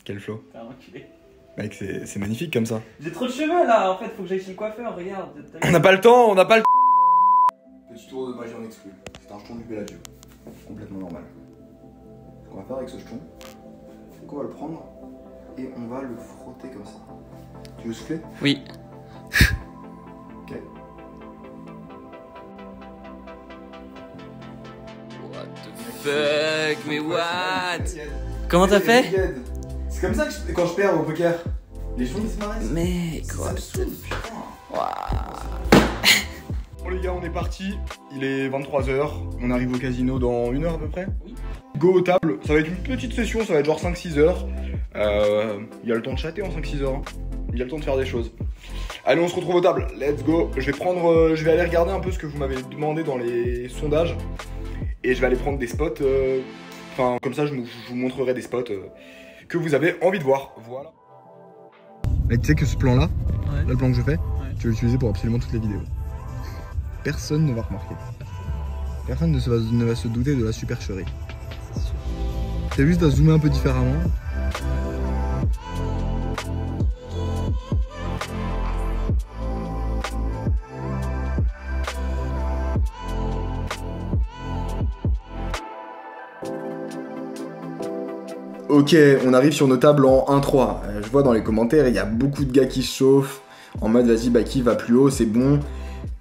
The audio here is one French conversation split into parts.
Quel flow. T'es un enculé. Mec, c'est magnifique comme ça. J'ai trop de cheveux là, en fait, faut que j'aille chez le coiffeur, regarde. On n'a pas le temps, on n'a pas le temps. Petit tour de magie en exclu. C'est un jeton du Bellagio. Complètement normal. Ce qu'on va faire avec ce jeton, c'est qu'on va le prendre et on va le frotter comme ça. Tu veux souffler? Oui. Ok. What the fuck, mais what? Comment t'as fait? C'est comme ça que quand je perds au poker, les jetons disparaissent. Mec, C'est quoi. absurde, putain. Bon les gars, on est parti. Il est 23h. On arrive au casino dans 1 heure à peu près. Oui. Go aux tables. Ça va être une petite session, ça va être genre 5-6 heures. Il y a le temps de chatter en 5-6 heures. Il y a le temps de faire des choses. Allez, on se retrouve aux tables. Let's go. Je vais aller regarder un peu ce que vous m'avez demandé dans les sondages. Et je vais aller prendre des spots. Enfin, comme ça, je vous montrerai des spots que vous avez envie de voir. Voilà. Mais tu sais que ce plan-là, là, le plan que je fais, tu vas l'utiliser pour absolument toutes les vidéos. Personne ne va remarquer. Personne ne va se douter de la supercherie. C'est juste à zoomer un peu différemment. Ok, on arrive sur nos tables en 1-3. Je vois dans les commentaires, il y a beaucoup de gars qui se chauffent. En mode, vas-y, Baki va plus haut, c'est bon.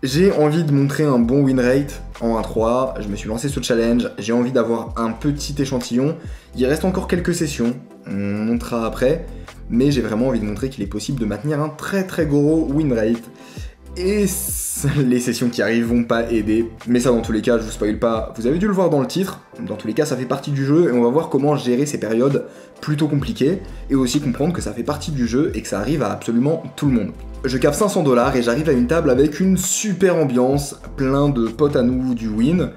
J'ai envie de montrer un bon win rate en 1-3. Je me suis lancé ce challenge. J'ai envie d'avoir un petit échantillon. Il reste encore quelques sessions. On montrera après. Mais j'ai vraiment envie de montrer qu'il est possible de maintenir un très gros win rate. Et les sessions qui arrivent vont pas aider. Mais ça, dans tous les cas, je vous spoil pas. Vous avez dû le voir dans le titre. Dans tous les cas, ça fait partie du jeu. Et on va voir comment gérer ces périodes plutôt compliquées. Et aussi comprendre que ça fait partie du jeu et que ça arrive à absolument tout le monde. Je cave 500 $ et j'arrive à une table avec une super ambiance, plein de potes à nous du win.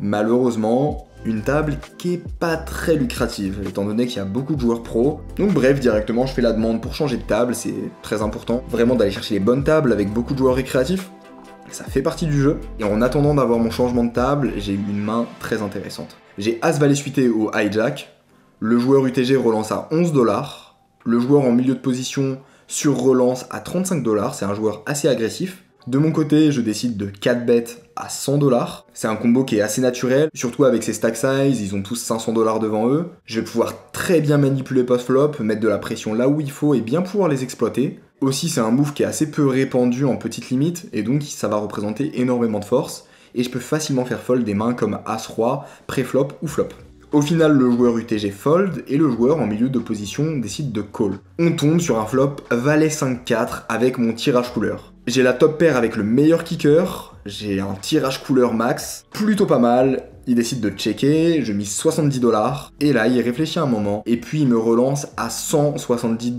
Malheureusement, une table qui est pas très lucrative, étant donné qu'il y a beaucoup de joueurs pros. Donc bref, directement je fais la demande pour changer de table, c'est très important. Vraiment d'aller chercher les bonnes tables avec beaucoup de joueurs récréatifs. Ça fait partie du jeu. Et en attendant d'avoir mon changement de table, j'ai eu une main très intéressante. J'ai As-Valet suité au hijack. Le joueur UTG relance à 11 $. Le joueur en milieu de position sur relance à 35 $, c'est un joueur assez agressif. De mon côté, je décide de 4 bets à 100 $. C'est un combo qui est assez naturel, surtout avec ses stack size, ils ont tous 500 $ devant eux. Je vais pouvoir très bien manipuler post-flop, mettre de la pression là où il faut et bien pouvoir les exploiter. Aussi, c'est un move qui est assez peu répandu en petite limite, et donc ça va représenter énormément de force. Et je peux facilement faire fold des mains comme As-Roi, pré-flop ou flop. Au final, le joueur UTG fold et le joueur en milieu de position décide de call. On tombe sur un flop Valet 5-4 avec mon tirage couleur. J'ai la top paire avec le meilleur kicker, j'ai un tirage couleur max, plutôt pas mal. Il décide de checker, je mise 70 $, et là il réfléchit un moment, et puis il me relance à 170 $.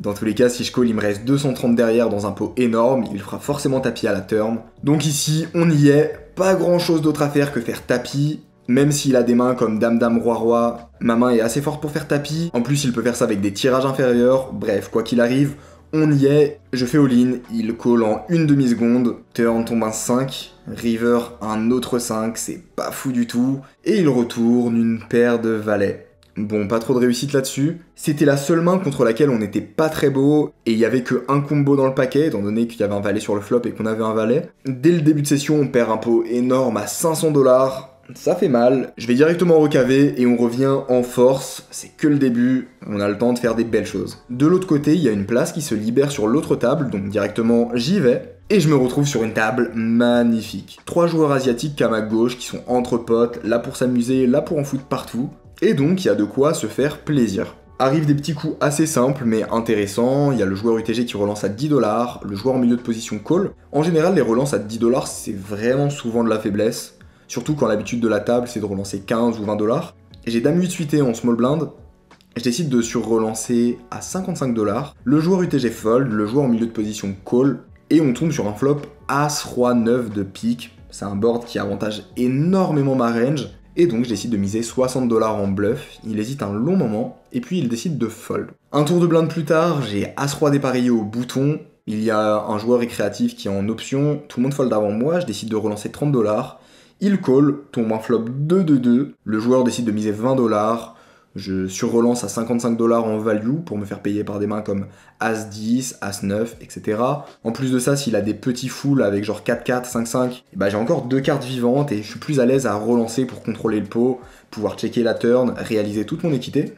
Dans tous les cas, si je call, il me reste 230 derrière dans un pot énorme, il fera forcément tapis à la turn. Donc ici, on y est, pas grand chose d'autre à faire que faire tapis. Même s'il a des mains comme Dame-Dame, Roi-Roi, ma main est assez forte pour faire tapis. En plus, il peut faire ça avec des tirages inférieurs. Bref, quoi qu'il arrive, on y est. Je fais all-in, il call en une demi-seconde. Turn tombe un 5, river un autre 5, c'est pas fou du tout. Et il retourne une paire de valets. Bon, pas trop de réussite là-dessus. C'était la seule main contre laquelle on n'était pas très beau, et il y avait que un combo dans le paquet, étant donné qu'il y avait un valet sur le flop et qu'on avait un valet. Dès le début de session, on perd un pot énorme à 500 $. Ça fait mal, je vais directement recaver et on revient en force, c'est que le début, on a le temps de faire des belles choses. De l'autre côté, il y a une place qui se libère sur l'autre table, donc directement j'y vais, et je me retrouve sur une table magnifique. 3 joueurs asiatiques à ma gauche qui sont entre potes, là pour s'amuser, là pour en foutre partout, et donc il y a de quoi se faire plaisir. Arrivent des petits coups assez simples mais intéressants, il y a le joueur UTG qui relance à 10 $, le joueur en milieu de position call. En général, les relances à 10 $, c'est vraiment souvent de la faiblesse. Surtout quand l'habitude de la table c'est de relancer 15 ou 20 $. Et j'ai Dame 8 suité en small blind. Je décide de sur-relancer à 55 $. Le joueur UTG fold, le joueur en milieu de position call. Et on tombe sur un flop As-Roi 9 de pique. C'est un board qui avantage énormément ma range. Et donc je décide de miser 60 $ en bluff. Il hésite un long moment. Et puis il décide de fold. Un tour de blind plus tard, j'ai As-Roi dépareillé au bouton. Il y a un joueur récréatif qui est en option. Tout le monde fold avant moi. Je décide de relancer 30 $. Il call, tombe un flop 2-2-2, le joueur décide de miser 20 $, Je surrelance à 55 $ en value pour me faire payer par des mains comme As-10, As-9, etc. En plus de ça, s'il a des petits fulls avec genre 4-4, 5-5, bah j'ai encore 2 cartes vivantes et je suis plus à l'aise à relancer pour contrôler le pot, pouvoir checker la turn, réaliser toute mon équité.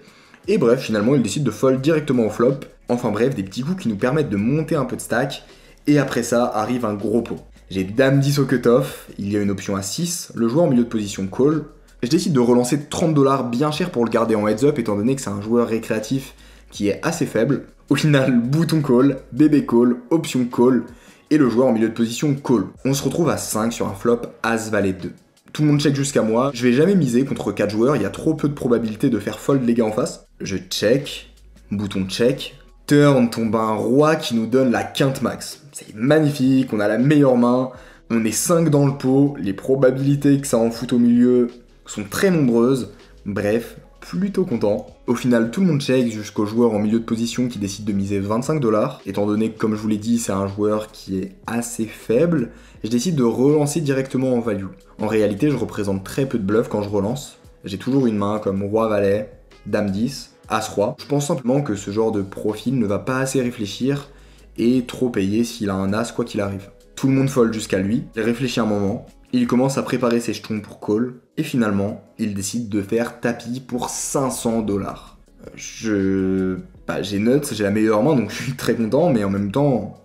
Et bref, finalement, il décide de fold directement au flop. Enfin bref, des petits coups qui nous permettent de monter un peu de stack. Et après ça, arrive un gros pot. J'ai Dame 10 au cutoff, il y a une option à 6, le joueur en milieu de position call. Je décide de relancer 30 $ bien cher pour le garder en heads up étant donné que c'est un joueur récréatif qui est assez faible. Au final, bouton call, bébé call, option call, et le joueur en milieu de position call. On se retrouve à 5 sur un flop As-Valet 2. Tout le monde check jusqu'à moi, je vais jamais miser contre 4 joueurs, il y a trop peu de probabilité de faire fold les gars en face. Je check, bouton check, turn tombe un roi qui nous donne la quinte max. C'est magnifique, on a la meilleure main, on est 5 dans le pot, les probabilités que ça en foute au milieu sont très nombreuses, bref, plutôt content. Au final, tout le monde check jusqu'au joueur en milieu de position qui décide de miser 25 $, étant donné que, comme je vous l'ai dit, c'est un joueur qui est assez faible, je décide de relancer directement en value. En réalité, je représente très peu de bluff quand je relance, j'ai toujours une main comme Roi-Valet, Dame 10, As-Roi. Je pense simplement que ce genre de profil ne va pas assez réfléchir et trop payer s'il a un As quoi qu'il arrive. Tout le monde fold jusqu'à lui, il réfléchit un moment, il commence à préparer ses jetons pour call, et finalement, il décide de faire tapis pour 500 $. J'ai nuts, j'ai la meilleure main, donc je suis très content, mais en même temps,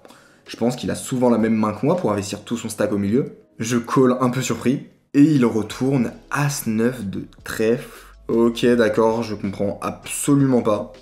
je pense qu'il a souvent la même main que moi pour investir tout son stack au milieu. Je call un peu surpris, et il retourne As-9 de trèfle. Ok, d'accord, je comprends absolument pas.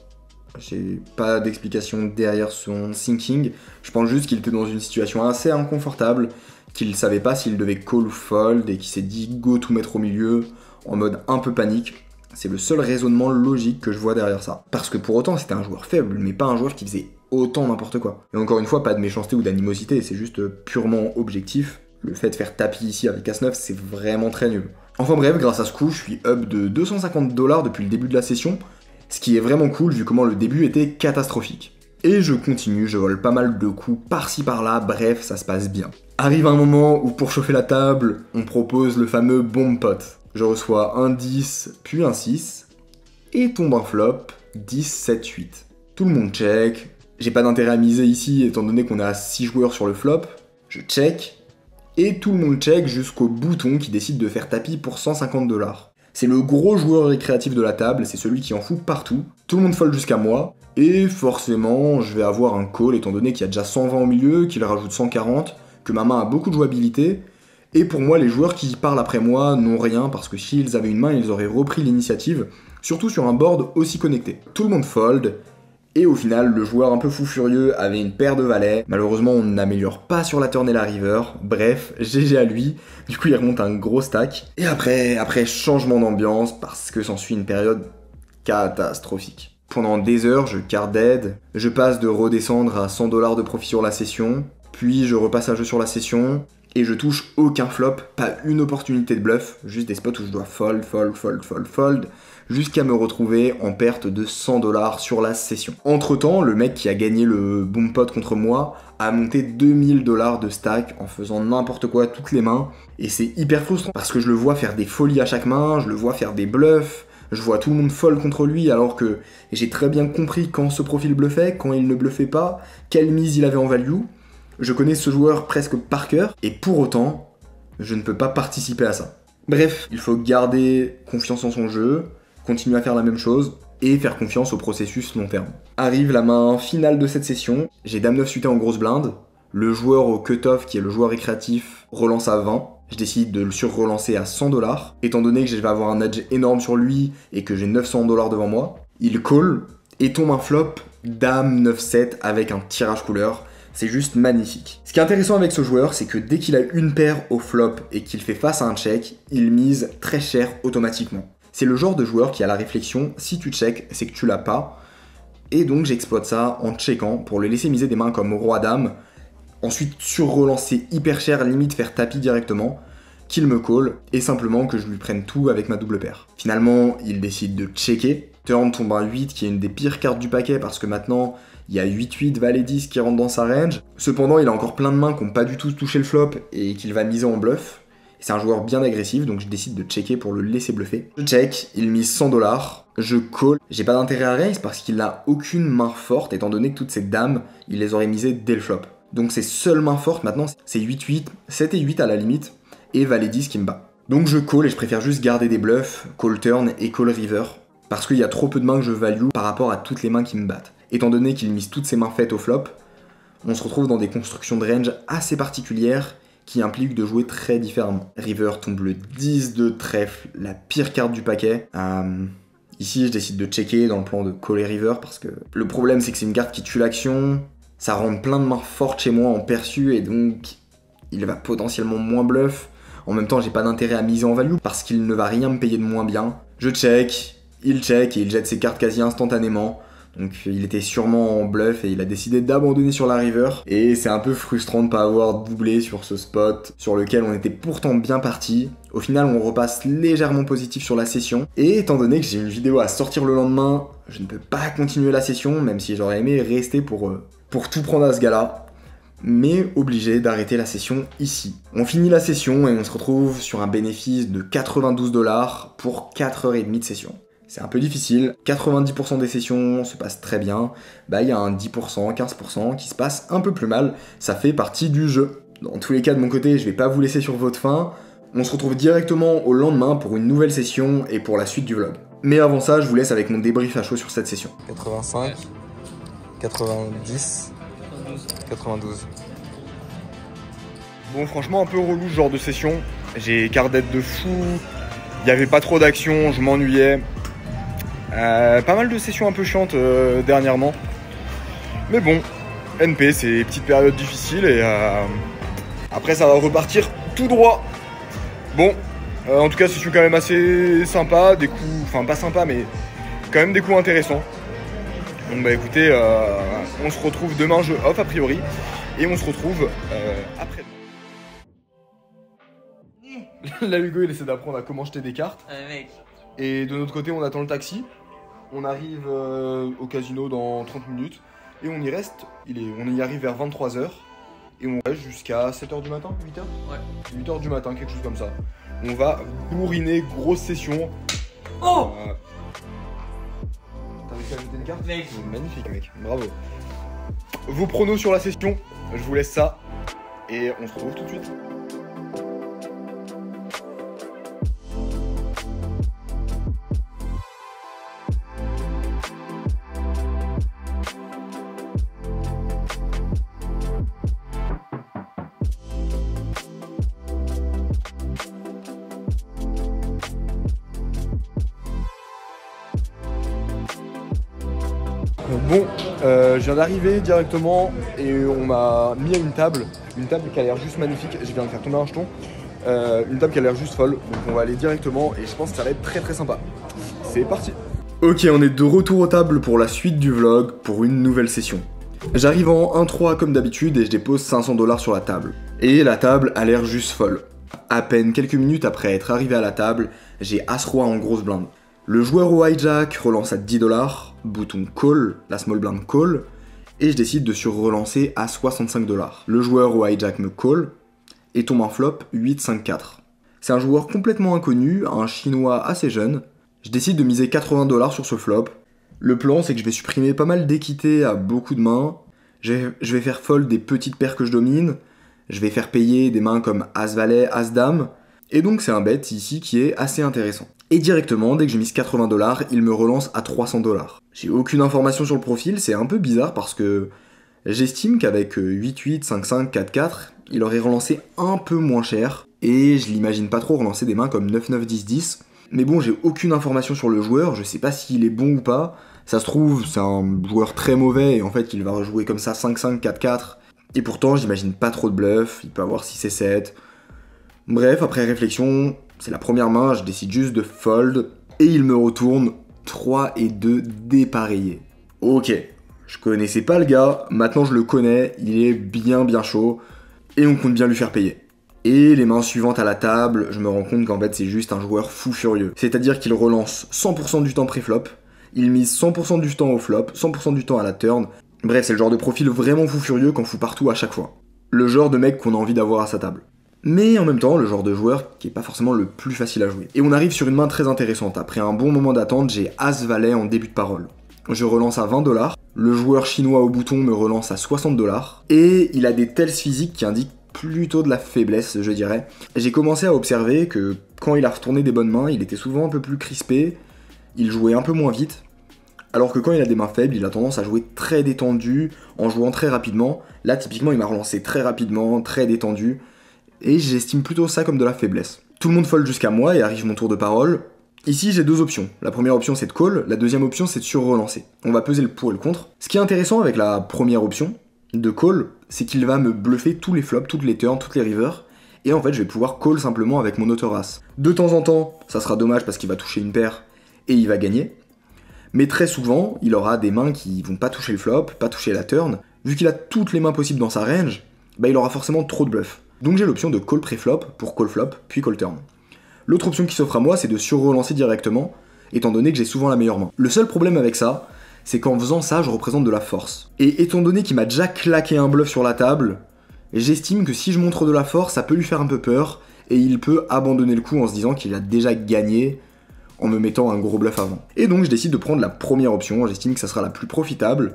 J'ai pas d'explication derrière son thinking. Je pense juste qu'il était dans une situation assez inconfortable, qu'il savait pas s'il devait call ou fold et qu'il s'est dit go tout mettre au milieu en mode un peu panique. C'est le seul raisonnement logique que je vois derrière ça. Parce que pour autant c'était un joueur faible, mais pas un joueur qui faisait autant n'importe quoi. Et encore une fois, pas de méchanceté ou d'animosité, c'est juste purement objectif. Le fait de faire tapis ici avec As-9, c'est vraiment très nul. Enfin bref, grâce à ce coup, je suis up de 250 $ depuis le début de la session, ce qui est vraiment cool vu comment le début était catastrophique. Et je continue, je vole pas mal de coups par-ci par-là, bref, ça se passe bien. Arrive un moment où pour chauffer la table, on propose le fameux bomb pot. Je reçois un 10, puis un 6, et tombe un flop, 10, 7, 8. Tout le monde check, j'ai pas d'intérêt à miser ici étant donné qu'on a 6 joueurs sur le flop, je check, et tout le monde check jusqu'au bouton qui décide de faire tapis pour 150 $. C'est le gros joueur récréatif de la table, c'est celui qui en fout partout. Tout le monde fold jusqu'à moi, et forcément, je vais avoir un call étant donné qu'il y a déjà 120 au milieu, qu'il rajoute 140, que ma main a beaucoup de jouabilité, et pour moi, les joueurs qui parlent après moi n'ont rien parce que s'ils avaient une main, ils auraient repris l'initiative, surtout sur un board aussi connecté. Tout le monde fold, et au final, le joueur un peu fou furieux avait une paire de valets. Malheureusement, on n'améliore pas sur la turn et la river. Bref, GG à lui. Du coup, il remonte un gros stack. Et après changement d'ambiance, parce que s'ensuit une période catastrophique. Pendant des heures, je card dead. Je passe de redescendre à 100 $ de profit sur la session. Puis je repasse à jeu sur la session. Et je touche aucun flop, pas une opportunité de bluff, juste des spots où je dois fold, jusqu'à me retrouver en perte de 100 $ sur la session. Entre temps, le mec qui a gagné le boom pot contre moi a monté 2000 $ de stack en faisant n'importe quoi toutes les mains, et c'est hyper frustrant parce que je le vois faire des folies à chaque main, je le vois faire des bluffs, je vois tout le monde fold contre lui alors que j'ai très bien compris quand ce profil bluffait, quand il ne bluffait pas, quelle mise il avait en value. Je connais ce joueur presque par cœur, et pour autant, je ne peux pas participer à ça. Bref, il faut garder confiance en son jeu, continuer à faire la même chose, et faire confiance au processus long terme. Arrive la main finale de cette session, j'ai Dame 9 suité en grosse blinde, le joueur au cutoff, qui est le joueur récréatif, relance à 20, je décide de le sur-relancer à 100 $, étant donné que je vais avoir un edge énorme sur lui, et que j'ai 900 $ devant moi. Il call, et tombe un flop, Dame 9-7 avec un tirage couleur. C'est juste magnifique. Ce qui est intéressant avec ce joueur, c'est que dès qu'il a une paire au flop et qu'il fait face à un check, il mise très cher automatiquement. C'est le genre de joueur qui a la réflexion, si tu check, c'est que tu l'as pas. Et donc j'exploite ça en checkant pour le laisser miser des mains comme Roi-Dame, ensuite sur-relancer hyper cher, limite faire tapis directement, qu'il me call, et simplement que je lui prenne tout avec ma double paire. Finalement, il décide de checker. Turn tombe un 8 qui est une des pires cartes du paquet parce que maintenant, il y a 8-8, Valet 10 qui rentre dans sa range. Cependant, il a encore plein de mains qui n'ont pas du tout touché le flop et qu'il va miser en bluff. C'est un joueur bien agressif, donc je décide de checker pour le laisser bluffer. Je check, il mise 100 $. Je call. J'ai pas d'intérêt à raise parce qu'il n'a aucune main forte étant donné que toutes ces dames, il les aurait misées dès le flop. Donc ses seules mains fortes maintenant, c'est 8-8, 7 et 8 à la limite, et valet 10 qui me bat. Donc je call et je préfère juste garder des bluffs, call turn et call river, parce qu'il y a trop peu de mains que je value par rapport à toutes les mains qui me battent. Étant donné qu'il mise toutes ses mains faites au flop, on se retrouve dans des constructions de range assez particulières qui impliquent de jouer très différemment. River tombe le 10 de trèfle, la pire carte du paquet. Ici, je décide de checker dans le plan de caller river parce que le problème, c'est que c'est une carte qui tue l'action, ça rend plein de mains fortes chez moi en perçu et donc il va potentiellement moins bluff. En même temps, j'ai pas d'intérêt à miser en value parce qu'il ne va rien me payer de moins bien. Je check et il jette ses cartes quasi instantanément. Donc il était sûrement en bluff et il a décidé d'abandonner sur la river. Et c'est un peu frustrant de pas avoir doublé sur ce spot sur lequel on était pourtant bien parti. Au final, on repasse légèrement positif sur la session. Et étant donné que j'ai une vidéo à sortir le lendemain, je ne peux pas continuer la session, même si j'aurais aimé rester pour tout prendre à ce gars-là. Mais obligé d'arrêter la session ici. On finit la session et on se retrouve sur un bénéfice de 92 $ pour 4h30 de session. C'est un peu difficile, 90% des sessions se passent très bien, bah il y a un 10%, 15% qui se passe un peu plus mal, ça fait partie du jeu. Dans tous les cas de mon côté, je vais pas vous laisser sur votre faim, on se retrouve directement au lendemain pour une nouvelle session et pour la suite du vlog. Mais avant ça, je vous laisse avec mon débrief à chaud sur cette session. 85, 90, 92. Bon, franchement un peu relou ce genre de session, j'ai carte d'être de fou, il y avait pas trop d'action, je m'ennuyais. Pas mal de sessions un peu chiantes dernièrement. Mais bon, NP, c'est petite période difficile et après ça va repartir tout droit. Bon, en tout cas, session quand même assez sympa, des coups, enfin pas sympa, mais quand même des coups intéressants. Donc bah écoutez, on se retrouve demain, jeu off a priori, et on se retrouve après. Là, Hugo, il essaie d'apprendre à comment jeter des cartes. Mec. Et de notre côté, on attend le taxi. On arrive au casino dans 30 minutes. Et on y reste. On y arrive vers 23h. Et on reste jusqu'à 7h du matin, 8h Ouais. 8h du matin, quelque chose comme ça. On va bourriner, grosse session. Oh T'as réussi à jeter une carte? Mec. Magnifique, mec. Bravo. Vos pronos sur la session, je vous laisse ça. Et on se retrouve tout de suite. Bon, je viens d'arriver directement et on m'a mis à une table qui a l'air juste magnifique. Je viens de faire tomber un jeton. Une table qui a l'air juste folle, donc on va aller directement et je pense que ça va être très sympa. C'est parti. Ok, on est de retour aux tables pour la suite du vlog, pour une nouvelle session. J'arrive en 1-3 comme d'habitude et je dépose 500 $ sur la table. Et la table a l'air juste folle. À peine quelques minutes après être arrivé à la table, j'ai As-Roi en grosse blinde. Le joueur au hijack relance à 10 $, bouton call, la small blind call, et je décide de sur-relancer à 65 $. Le joueur au hijack me call, et tombe en flop 8-5-4. C'est un joueur complètement inconnu, un chinois assez jeune. Je décide de miser 80 $ sur ce flop. Le plan, c'est que je vais supprimer pas mal d'équité à beaucoup de mains. Je vais faire fold des petites paires que je domine. Je vais faire payer des mains comme As-Valet, As-Dame. Et donc c'est un bet ici qui est assez intéressant. Et directement, dès que j'ai mis 80 $, il me relance à 300 $. J'ai aucune information sur le profil, c'est un peu bizarre parce que j'estime qu'avec 8-8, 5-5, 4-4, il aurait relancé un peu moins cher. Et je l'imagine pas trop relancer des mains comme 9-9, 10-10. Mais bon, j'ai aucune information sur le joueur, je sais pas s'il est bon ou pas. Ça se trouve, c'est un joueur très mauvais et en fait il va rejouer comme ça 5-5, 4-4. Et pourtant, j'imagine pas trop de bluff, il peut avoir 6 et 7. Bref, après réflexion, c'est la première main, je décide juste de fold. Et il me retourne 3 et 2 dépareillés. Ok, je connaissais pas le gars, maintenant je le connais, il est bien chaud. Et on compte bien lui faire payer. Et les mains suivantes à la table, je me rends compte qu'en fait c'est juste un joueur fou furieux. C'est-à-dire qu'il relance 100% du temps pré-flop, il mise 100% du temps au flop, 100% du temps à la turn. Bref, c'est le genre de profil vraiment fou furieux qu'on fout partout à chaque fois. Le genre de mec qu'on a envie d'avoir à sa table. mais en même temps le genre de joueur qui est pas forcément le plus facile à jouer. Et on arrive sur une main très intéressante. Après un bon moment d'attente, j'ai As-Valet en début de parole. Je relance à 20$, le joueur chinois au bouton me relance à 60$, et il a des tells physiques qui indiquent plutôt de la faiblesse, je dirais. J'ai commencé à observer que quand il a retourné des bonnes mains, il était souvent un peu plus crispé, il jouait un peu moins vite, alors que quand il a des mains faibles, il a tendance à jouer très détendu, en jouant très rapidement. Là, typiquement, il m'a relancé très rapidement, très détendu, et j'estime plutôt ça comme de la faiblesse. Tout le monde fold jusqu'à moi et arrive mon tour de parole. Ici, j'ai deux options. La première option, c'est de call, la deuxième option, c'est de sur-relancer. On va peser le pour et le contre. Ce qui est intéressant avec la première option, de call, c'est qu'il va me bluffer tous les flops, toutes les turns, toutes les rivers, et en fait, je vais pouvoir call simplement avec mon auto-race. De temps en temps, ça sera dommage parce qu'il va toucher une paire, et il va gagner, mais très souvent, il aura des mains qui vont pas toucher le flop, pas toucher la turn. Vu qu'il a toutes les mains possibles dans sa range, bah il aura forcément trop de bluff. Donc j'ai l'option de call pré-flop pour call flop, puis call turn. L'autre option qui s'offre à moi, c'est de sur-relancer directement, étant donné que j'ai souvent la meilleure main. Le seul problème avec ça, c'est qu'en faisant ça, je représente de la force. Et étant donné qu'il m'a déjà claqué un bluff sur la table, j'estime que si je montre de la force, ça peut lui faire un peu peur, et il peut abandonner le coup en se disant qu'il a déjà gagné en me mettant un gros bluff avant. Et donc je décide de prendre la première option, j'estime que ça sera la plus profitable.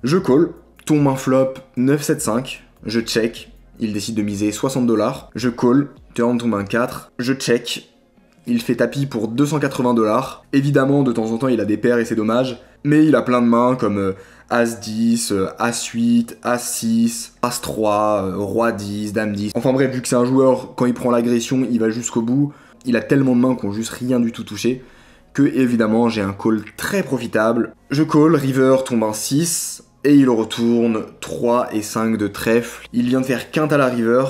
Je call, tombe un flop 9-7-5, je check, il décide de miser 60$, je call, turn tombe un 4, je check, il fait tapis pour 280$. Évidemment, de temps en temps, il a des paires et c'est dommage, mais il a plein de mains comme As-10, As-8, As-6, As-3, Roi-10, Dame-10. Enfin bref, vu que c'est un joueur, quand il prend l'agression, il va jusqu'au bout, il a tellement de mains qu'on juste rien du tout touché, que évidemment, j'ai un call très profitable. Je call, river tombe un 6, et il retourne 3 et 5 de trèfle. Il vient de faire quinte à la river,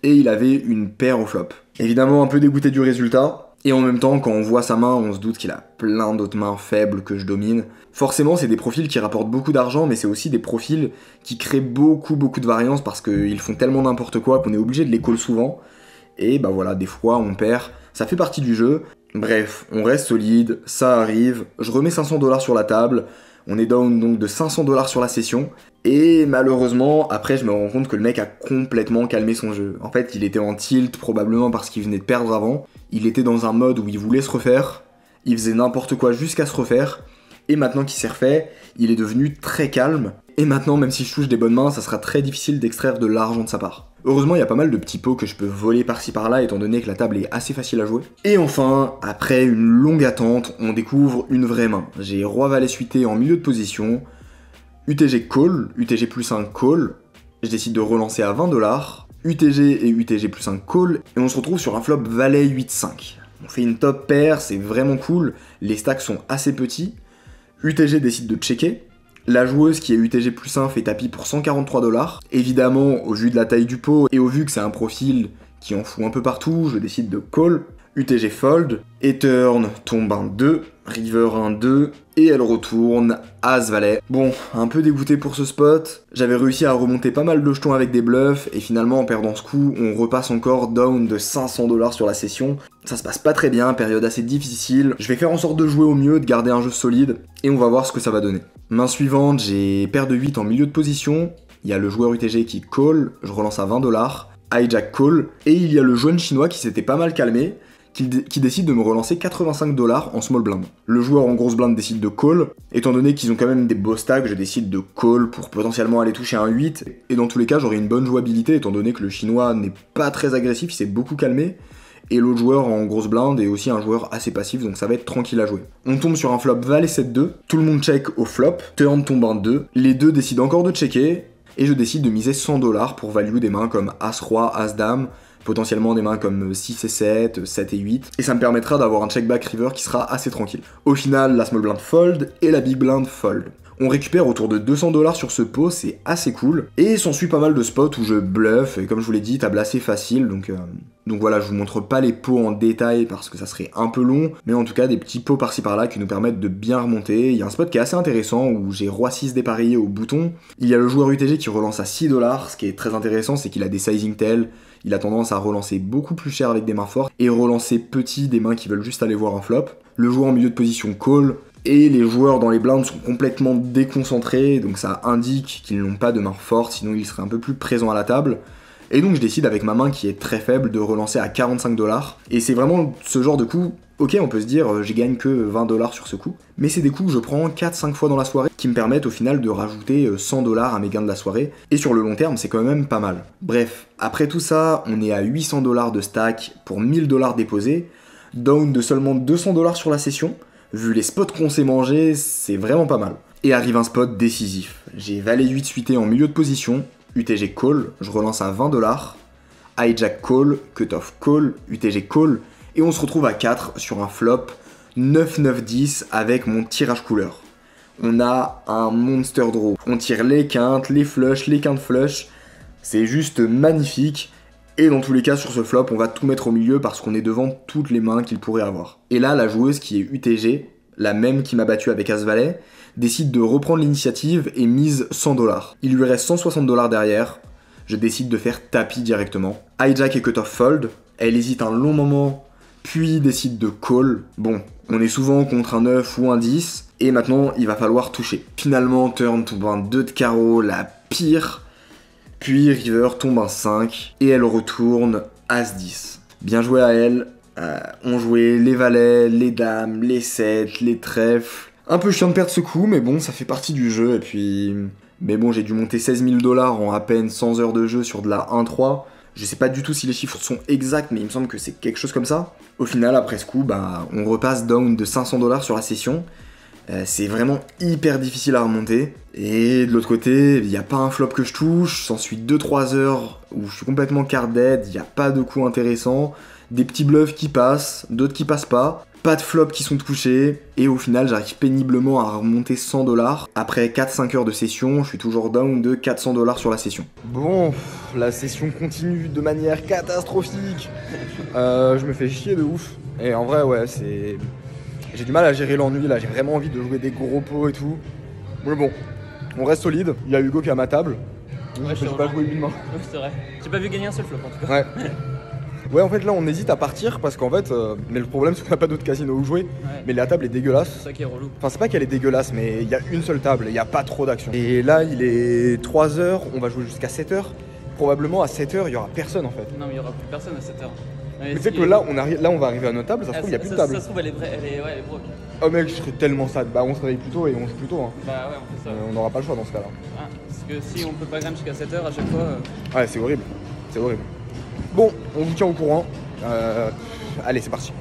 et il avait une paire au flop. Évidemment un peu dégoûté du résultat, et en même temps quand on voit sa main on se doute qu'il a plein d'autres mains faibles que je domine. Forcément c'est des profils qui rapportent beaucoup d'argent, mais c'est aussi des profils qui créent beaucoup de variance parce qu'ils font tellement n'importe quoi qu'on est obligé de les call souvent, et bah voilà, des fois on perd, ça fait partie du jeu. Bref, on reste solide, ça arrive, je remets 500$ sur la table, on est down donc de 500$ sur la session, et malheureusement, après je me rends compte que le mec a complètement calmé son jeu. En fait, il était en tilt, probablement parce qu'il venait de perdre avant, il était dans un mode où il voulait se refaire, il faisait n'importe quoi jusqu'à se refaire, et maintenant qu'il s'est refait, il est devenu très calme, et maintenant, même si je touche des bonnes mains, ça sera très difficile d'extraire de l'argent de sa part. Heureusement, il y a pas mal de petits pots que je peux voler par-ci par-là, étant donné que la table est assez facile à jouer. Et enfin, après une longue attente, on découvre une vraie main. J'ai Roi-Valet suité en milieu de position, UTG call, UTG plus 1 call, je décide de relancer à 20$, UTG et UTG plus 1 call, et on se retrouve sur un flop Valet 8-5. On fait une top paire, c'est vraiment cool, les stacks sont assez petits, UTG décide de checker, la joueuse qui est UTG plus 1 fait tapis pour 143$. Évidemment, au vu de la taille du pot et au vu que c'est un profil qui en fout un peu partout, je décide de call. UTG fold, et turn tombe un 2, river un 2, et elle retourne As-Valet. Bon, un peu dégoûté pour ce spot, j'avais réussi à remonter pas mal de jetons avec des bluffs, et finalement en perdant ce coup, on repasse encore down de 500$ sur la session. Ça se passe pas très bien, période assez difficile, je vais faire en sorte de jouer au mieux, de garder un jeu solide, et on va voir ce que ça va donner. Main suivante, j'ai paire de 8 en milieu de position, il y a le joueur UTG qui call, je relance à 20$, hijack call, et il y a le jaune chinois qui s'était pas mal calmé, qui décide de me relancer 85$ en small blind. Le joueur en grosse blind décide de call, étant donné qu'ils ont quand même des beaux stacks, je décide de call pour potentiellement aller toucher un 8, et dans tous les cas j'aurai une bonne jouabilité étant donné que le chinois n'est pas très agressif, il s'est beaucoup calmé, et l'autre joueur en grosse blind est aussi un joueur assez passif, donc ça va être tranquille à jouer. On tombe sur un flop Valet 7-2, tout le monde check au flop, turn tombe un 2, les deux décident encore de checker, et je décide de miser 100$ pour value des mains comme As-Roi, As-Dame, potentiellement des mains comme 6 et 7, 7 et 8, et ça me permettra d'avoir un check-back river qui sera assez tranquille. Au final, la small blind fold et la big blind fold. On récupère autour de 200$ sur ce pot, c'est assez cool, et s'ensuit pas mal de spots où je bluffe, et comme je vous l'ai dit, table assez facile, donc voilà, je vous montre pas les pots en détail parce que ça serait un peu long, mais en tout cas des petits pots par-ci par-là qui nous permettent de bien remonter. Il y a un spot qui est assez intéressant où j'ai Roi 6 dépareillé au bouton, il y a le joueur UTG qui relance à 6$, ce qui est très intéressant c'est qu'il a des sizing tails, il a tendance à relancer beaucoup plus cher avec des mains fortes, et relancer petit des mains qui veulent juste aller voir un flop. Le joueur en milieu de position call, et les joueurs dans les blindes sont complètement déconcentrés, donc ça indique qu'ils n'ont pas de main forte, sinon ils seraient un peu plus présents à la table. Et donc je décide avec ma main qui est très faible de relancer à 45$. Et c'est vraiment ce genre de coup, ok on peut se dire je gagne que 20$ sur ce coup, mais c'est des coups que je prends 4-5 fois dans la soirée qui me permettent au final de rajouter 100$ à mes gains de la soirée. Et sur le long terme c'est quand même pas mal. Bref, après tout ça, on est à 800$ de stack pour 1000$ déposés, down de seulement 200$ sur la session. Vu les spots qu'on s'est mangés, c'est vraiment pas mal. Et arrive un spot décisif. J'ai valet 8 suité en milieu de position, UTG call, je relance à 20$, hijack call, cutoff call, UTG call, et on se retrouve à 4 sur un flop 9-9-10 avec mon tirage couleur. On a un monster draw. On tire les quintes, les flushs, les quintes flush. C'est juste magnifique. Et dans tous les cas, sur ce flop, on va tout mettre au milieu parce qu'on est devant toutes les mains qu'il pourrait avoir. Et là, la joueuse qui est UTG, la même qui m'a battu avec As-Valet, décide de reprendre l'initiative et mise 100$. Il lui reste 160$ derrière. Je décide de faire tapis directement. Hijack et cutoff fold. Elle hésite un long moment, puis décide de call. Bon, on est souvent contre un 9 ou un 10, et maintenant il va falloir toucher. Finalement, turn tombe un 2 de carreau, la pire. Puis river tombe un 5, et elle retourne As-10. Bien joué à elle. On jouait les valets, les dames, les 7, les trèfles. Un peu chiant de perdre ce coup, mais bon, ça fait partie du jeu, et puis... Mais bon, j'ai dû monter 16 000$ en à peine 100 heures de jeu sur de la 1-3. Je sais pas du tout si les chiffres sont exacts, mais il me semble que c'est quelque chose comme ça. Au final, après ce coup, bah, on repasse down de 500$ sur la session. C'est vraiment hyper difficile à remonter. Et de l'autre côté, il n'y a pas un flop que je touche, s'ensuit 2-3 heures où je suis complètement card dead, il n'y a pas de coup intéressant, des petits bluffs qui passent, d'autres qui passent pas de flops qui sont touchés, et au final j'arrive péniblement à remonter 100$. Après 4-5 heures de session, je suis toujours down de 400$ sur la session. Bon, la session continue de manière catastrophique. Je me fais chier de ouf. Et en vrai, ouais, c'est... J'ai du mal à gérer l'ennui là, j'ai vraiment envie de jouer des gros pots et tout. Mais bon, on reste solide. Il y a Hugo qui est à ma table. Ouais, j'ai pas joué une main. Ouais, c'est vrai. J'ai pas vu gagner un seul flop en tout cas. Ouais. Ouais, en fait là on hésite à partir parce qu'en fait, mais le problème c'est qu'on a pas d'autres casinos où jouer. Ouais. Mais la table est dégueulasse. C'est ça qui est relou. Enfin, c'est pas qu'elle est dégueulasse, mais il y a une seule table et il y a pas trop d'action. Et là il est 3h, on va jouer jusqu'à 7h. Probablement à 7h il y aura personne en fait. Non, mais il y aura plus personne à 7h. Mais tu sais que là on va arriver à notre table, ça se trouve il y a plus de table. Ça se trouve elle est vraie, elle est broke. Oh mec, je serais tellement sad. Bah on se réveille plus tôt et on joue plus tôt. Hein. Bah ouais, on fait ça. On n'aura pas le choix dans ce cas-là. Ah, parce que si on peut pas grind jusqu'à 7h à chaque fois. Ouais, c'est horrible. C'est horrible. Bon, on vous tient au courant. Allez, c'est parti.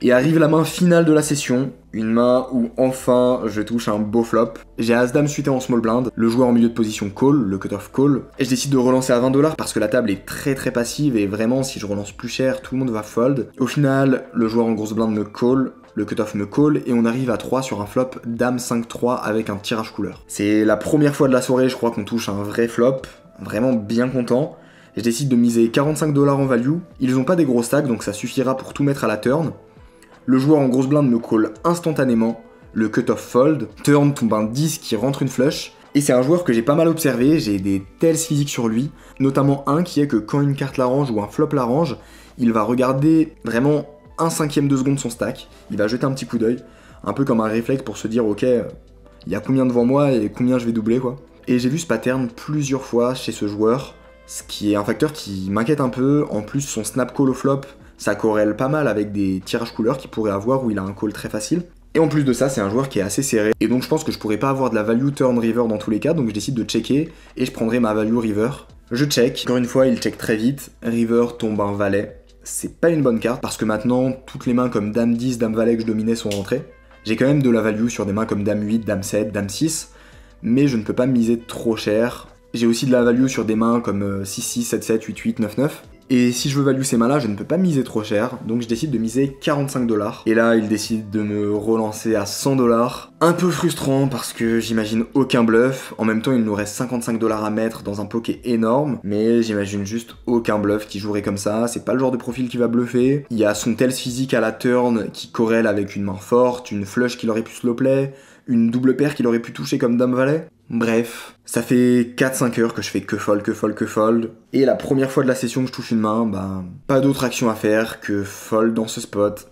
Et arrive la main finale de la session, une main où enfin je touche un beau flop. J'ai As-Dame suité en small blind, le joueur en milieu de position call, le cutoff call, et je décide de relancer à 20$ parce que la table est très passive et vraiment si je relance plus cher, tout le monde va fold. Au final, le joueur en grosse blind me call, le cutoff me call et on arrive à 3 sur un flop Dame 5-3 avec un tirage couleur. C'est la première fois de la soirée, je crois qu'on touche un vrai flop, vraiment bien content. Je décide de miser 45$ en value, ils ont pas des gros stacks donc ça suffira pour tout mettre à la turn. Le joueur en grosse blinde me call instantanément, le cutoff fold, turn tombe un 10 qui rentre une flush, et c'est un joueur que j'ai pas mal observé, j'ai des tells physiques sur lui, notamment un qui est que quand une carte l'arrange ou un flop l'arrange, il va regarder vraiment 1/5 de seconde son stack, il va jeter un petit coup d'œil, un peu comme un réflexe pour se dire ok, il y a combien devant moi et combien je vais doubler quoi. Et j'ai vu ce pattern plusieurs fois chez ce joueur, ce qui est un facteur qui m'inquiète un peu, en plus son snap call au flop, ça corrèle pas mal avec des tirages couleurs qu'il pourrait avoir où il a un call très facile. Et en plus de ça, c'est un joueur qui est assez serré, et donc je pense que je pourrais pas avoir de la value turn river dans tous les cas, donc je décide de checker, et je prendrai ma value river. Je check, encore une fois il check très vite, river tombe un valet, c'est pas une bonne carte, parce que maintenant, toutes les mains comme dame 10, dame valet que je dominais sont rentrées. J'ai quand même de la value sur des mains comme dame 8, dame 7, dame 6, mais je ne peux pas miser trop cher. J'ai aussi de la value sur des mains comme 6-6, 7-7, 8-8, 9-9. Et si je veux value ces mains-là, je ne peux pas miser trop cher, donc je décide de miser 45$. Et là, il décide de me relancer à 100$. Un peu frustrant parce que j'imagine aucun bluff. En même temps, il nous reste 55$ à mettre dans un pot qui est énorme, mais j'imagine juste aucun bluff qui jouerait comme ça. C'est pas le genre de profil qui va bluffer. Il y a son tells physique à la turn qui corrèle avec une main forte, une flush qu'il aurait pu slow play, une double paire qu'il aurait pu toucher comme dame valet. Bref, ça fait 4-5 heures que je fais que fold. Et la première fois de la session que je touche une main, bah, pas d'autre action à faire que fold dans ce spot.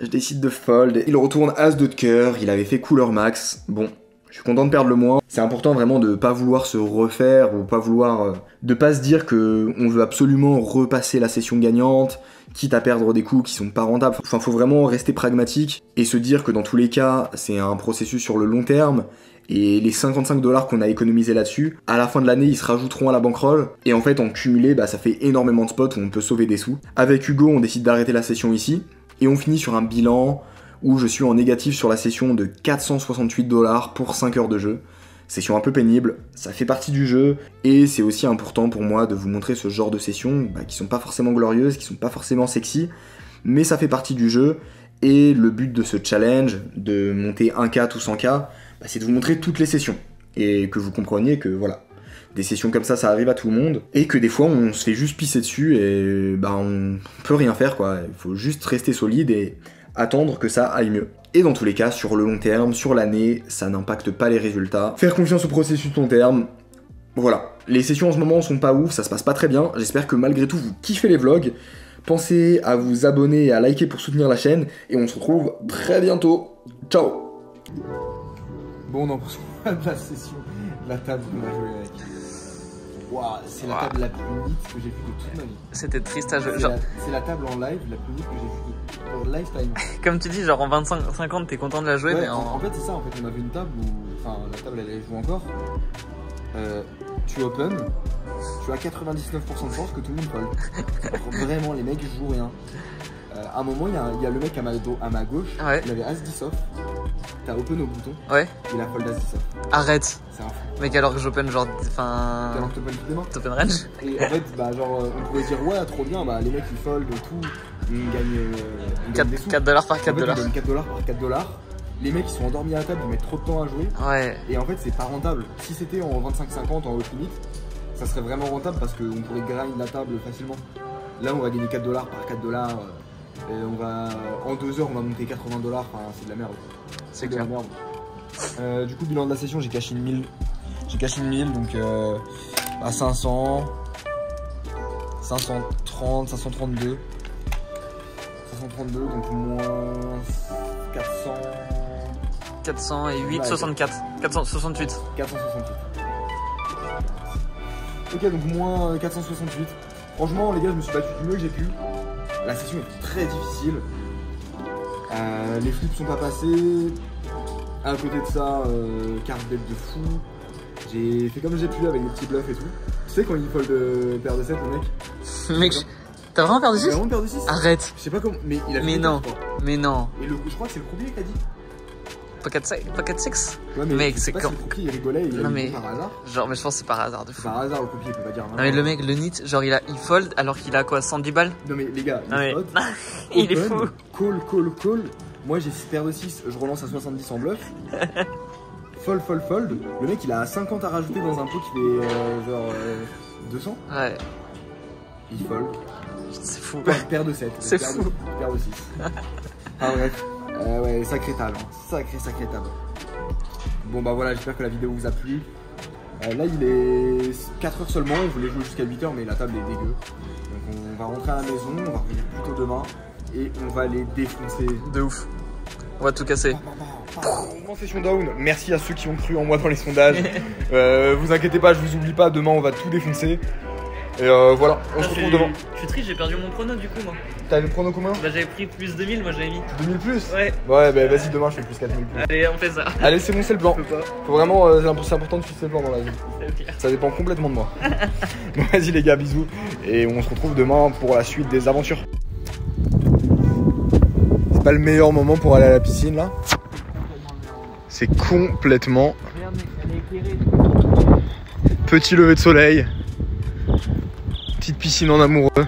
Je décide de fold, il retourne as 2 de cœur, il avait fait couleur max. Bon, je Je suis content de perdre le moins. C'est important vraiment de pas vouloir se refaire ou pas vouloir... de pas se dire qu'on veut absolument repasser la session gagnante, quitte à perdre des coups qui sont pas rentables. Enfin, faut vraiment rester pragmatique et se dire que dans tous les cas, c'est un processus sur le long terme. Et les 55 $ qu'on a économisés là-dessus, à la fin de l'année, ils se rajouteront à la bankroll. Et en fait, en cumulé, bah, ça fait énormément de spots où on peut sauver des sous. Avec Hugo, on décide d'arrêter la session ici. Et on finit sur un bilan où je suis en négatif sur la session de 468 $ pour 5 heures de jeu. Session un peu pénible, ça fait partie du jeu. Et c'est aussi important pour moi de vous montrer ce genre de sessions qui sont pas forcément glorieuses, qui sont pas forcément sexy. Mais ça fait partie du jeu. Et le but de ce challenge, de monter 1K ou 100K, c'est de vous montrer toutes les sessions. Et que vous compreniez que voilà, des sessions comme ça arrive à tout le monde. Et que des fois on se fait juste pisser dessus et on peut rien faire quoi. Il faut juste rester solide et attendre que ça aille mieux. Et dans tous les cas, sur le long terme, sur l'année, ça n'impacte pas les résultats. Faire confiance au processus long terme. Voilà. Les sessions en ce moment sont pas ouf, ça se passe pas très bien. J'espère que malgré tout vous kiffez les vlogs. Pensez à vous abonner et à liker pour soutenir la chaîne. Et on se retrouve très bientôt. Ciao. Bon, non, de la session, la table qu'on a joué avec. Waouh, c'est la table la plus vite que j'ai vue de toute ma vie. C'était triste à jouer. C'est la table en live la plus vite que j'ai vue pour lifetime. Comme tu dis, genre en 25-50, t'es content de la jouer, ouais, mais en fait, c'est ça. En fait, on a vu une table où. Enfin, la table elle joue encore. Tu open, tu as 99% de chance que tout le monde fold. Vraiment, les mecs jouent rien. À un moment, il y a le mec à ma gauche, ouais. Il avait As-10 off. T'as open au bouton. Ouais. Il a fold As-10 off. Arrête. C'est un fou. Mec, alors que j'open genre. Enfin. Alors que t'open toutes les mains. T'open range. Et en fait, on pourrait dire, ouais, trop bien, les mecs ils fold tout. Ils gagnent des sous. 4 $ par 4 $. Ils gagnent 4 $ par 4 $. Les mecs ils sont endormis à la table, ils mettent trop de temps à jouer. Ouais. Et en fait, c'est pas rentable. Si c'était en 25-50 en haute limite, ça serait vraiment rentable parce qu'on pourrait grind la table facilement. Là, on va gagner 4 $ par 4 $. Et on va, en 2 heures, on va monter 80 $. Enfin, c'est de la merde. C'est clair. De la merde. Du coup, bilan de la session, j'ai cash in 1000. J'ai cash in 1000, donc à 500, 530, 532. 532, donc moins 400. 400 et 8, 64. 468. 468. Ok, donc moins 468. Franchement, les gars, je me suis battu du mieux que j'ai pu. La session est très difficile. Les flips sont pas passés. À côté de ça, carte bête de fou. J'ai fait comme j'ai pu avec les petits bluffs et tout. Tu sais quand il fold paire de 7 le mec. Mec, t'as vraiment perdu 6? Il a vraiment perdu 6. Arrête. Je sais pas comment, mais il a fait. Mais non. Mais non. Et je crois que c'est le croupier qui a dit. Pocket 6? Ouais, mais mec, c'est comme. comme. Le croupier il rigolait, il a dit par hasard. Genre, mais je pense que c'est par hasard de fou. Par hasard, le croupier il peut pas dire. Non, mais le mec, le nit, genre il fold alors qu'il a quoi, 110 balles? Non, mais les gars, non, mais... spot, il est fou. Call. Moi j'ai paire de 6, je relance à 70 en bluff. Fold. Le mec il a 50 à rajouter dans un pot qui fait genre 200. Ouais. Il fold. C'est fou. Paire de 7. C'est fou. Paire de 6. Ah bref. Ouais, sacré table. Sacré table. Bon bah voilà, j'espère que la vidéo vous a plu. Là il est 4 heures seulement, je voulais jouer jusqu'à 8 heures mais la table est dégueu. Donc on va rentrer à la maison, on va revenir plus tôt demain. Et on va les défoncer. De ouf. On va tout casser. Session down, merci à ceux qui ont cru en moi dans les sondages. Vous inquiétez pas, je vous oublie pas, demain on va tout défoncer. Et voilà, on se retrouve demain. Je suis triste, j'ai perdu mon prono du coup moi. T'avais le prono combien? Bah j'avais pris plus 2000, moi j'avais mis. 2000 plus? Ouais. Ouais, bah vas-y, demain je fais plus 4000 plus. Allez, on fait ça. Allez, c'est bon, c'est le plan. Faut vraiment, c'est important de suivre ses plans dans la vie. Ça dépend complètement de moi. Bon, vas-y les gars, bisous. Et on se retrouve demain pour la suite des aventures. C'est pas le meilleur moment pour aller à la piscine là. C'est complètement. Petit lever de soleil. Petite piscine en amoureux.